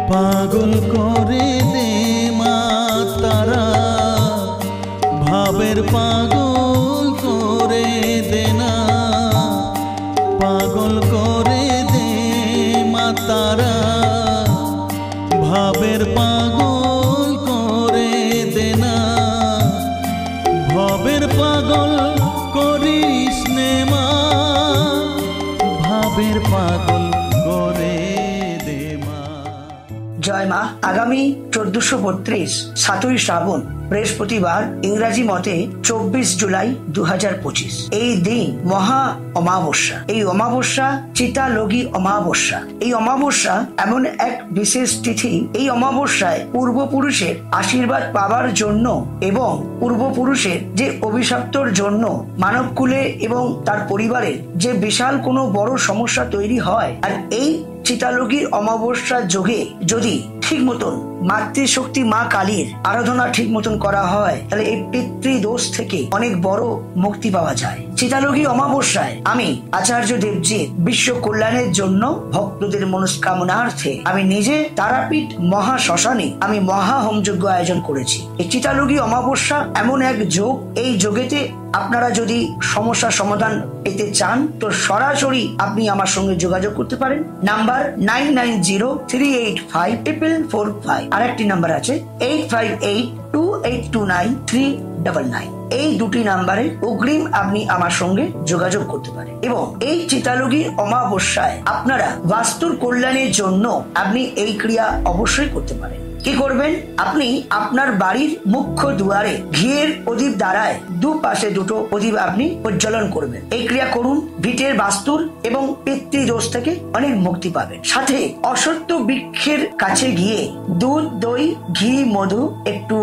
পাগল করে দে মা তারা, ভাবের পাগল করে দে না, পাগল করে দে মা তারা, ভাবের পাগল করে দে না, ভাবের পাগল করিস নে মা, ভাবের পাগল করে দে মা। জয় মা। আগামী 1432 7ই শ্রাবণ বৃহস্পতিবার, ইংরাজি মতে 24 জুলাই 2025। এই দিন মহা অমাবস্যা। এই অমাবস্যা চিতালগী অমাবস্যা। এই অমাবস্যা এমন এক বিশেষ তিথি। এই অমাবস্যায় পূর্বপুরুষের আশীর্বাদ পাবার জন্য এবং পূর্বপুরুষের যে অভিশপ্তর জন্য মানবকুলে এবং তার পরিবারের যে বিশাল কোনো বড় সমস্যা তৈরি হয়, আর এই চিতালগীর অমাবস্যার যোগে যদি ঠিক মতন মাতৃশক্তি মা কালীর আরাধনা ঠিক মতন করা হয়, তাহলে এই পিতৃদোষ থেকে অনেক বড় মুক্তি পাওয়া যায়। চিতালগী অমাবস্যায় আমি আচার্য দেবজির বিশ্ব কল্যাণের জন্য ভক্তদের মনস্কামনার্থে আমি নিজে তারাপীঠ মহা শ্মশানে আমি মহা হোমযজ্ঞ আয়োজন করেছি। এই চিতালগী অমাবস্যা এমন এক যোগ, এই যোগেতে আপনারা যদি সমস্যার সমাধান পেতে চান তো সরাসরি আপনি আমার সঙ্গে যোগাযোগ করতে পারেন। নাম্বার 9903854445। আরেকটি নাম্বার আছে 8582829399। এই দুটি নাম্বারে অগ্রিম আপনি আমার সঙ্গে যোগাযোগ করতে পারেন। এবং এই চিতালগীর অমাবস্যায় আপনারা বাস্তুর কল্যাণের জন্য আপনি এই ক্রিয়া অবশ্যই করতে পারেন। কি করবেন? আপনি আপনার বাড়ির মুখ্য দুয়ারে ঘিয়ের প্রদীপ দ্বারায় দুপাশে দুটো প্রদীপ আপনি প্রজ্বলন করবেন। এই ক্রিয়া করুন, ভিটের বাস্তুর এবং পিতৃদোষ থেকে অনেক মুক্তি পাবেন। সাথে অশ্বত্থ বৃক্ষের কাছে গিয়ে দুধ, দই, ঘি, মধু, একটু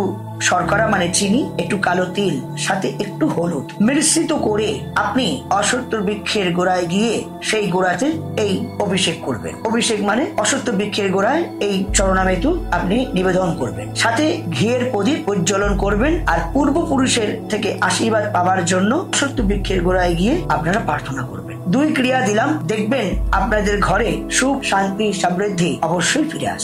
শর্করা মানে চিনি, একটু কালো তিল, সাথে একটু হলুদ মিশ্রিত করে আপনি অশ্বত্থ বৃক্ষের গোড়ায় গিয়ে সেই গোড়াতে এই অভিষেক করবেন। অভিষেক মানে অশ্বত্থ বৃক্ষের গোড়ায় এই চরণামেতু আপনি নিবেদন করবেন। সাথে ঘিয়ের প্রদীপ প্রজ্বলন করবেন। আর পূর্বপুরুষের থেকে আশীর্বাদ পাওয়ার জন্য অশ্বত্থ বৃক্ষের গোড়ায় গিয়ে আপনারা প্রার্থনা করবেন। দুই ক্রিয়া দিলাম, দেখবেন আপনাদের ঘরে সুখ, শান্তি, সমৃদ্ধি অবশ্যই ফিরে আসবে।